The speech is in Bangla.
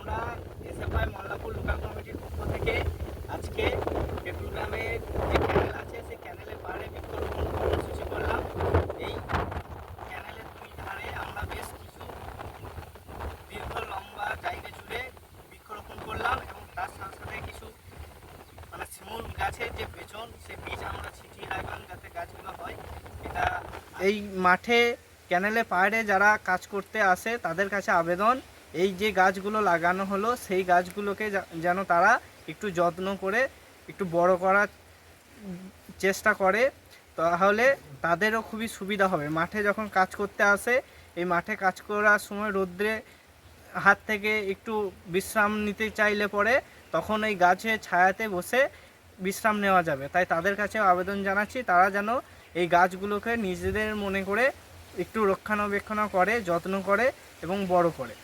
আমরা এসএফআই মল্লাপুর লোকাল কমিটির পক্ষ থেকে আজকে পেটুল গ্রামের যে ক্যানেল আছে সেই ক্যানেলের পাড়ে বৃক্ষরোপণ কর্মসূচি করলাম। এই ক্যানেলের দুই ধারে আমরা বেশ কিছু দীর্ঘ লম্বা জায়গা জুড়ে বৃক্ষরোপণ করলাম এবং তার সাথে সাথে কিছু শিমুল গাছের যে পেছন সে বীজ আমরা ছিটিয়ে রাখলাম যাতে গাছগুলো হয়। এটা এই মাঠে ক্যানেলে পাড়ে যারা কাজ করতে আসে তাদের কাছে আবেদন, এই যে গাছগুলো লাগানো হলো সেই গাছগুলোকে যেন তারা একটু যত্ন করে একটু বড় করার চেষ্টা করে, তাহলে তাদেরও খুবই সুবিধা হবে। মাঠে যখন কাজ করতে আসে, এই মাঠে কাজ করার সময় রৌদ্রে হাত থেকে একটু বিশ্রাম নিতে চাইলে পরে তখন এই গাছের ছায়াতে বসে বিশ্রাম নেওয়া যাবে। তাই তাদের কাছে আবেদন জানাচ্ছি তারা যেন এই গাছগুলোকে নিজেদের মনে করে একটু রক্ষণাবেক্ষণ করে, যত্ন করে এবং বড় করে।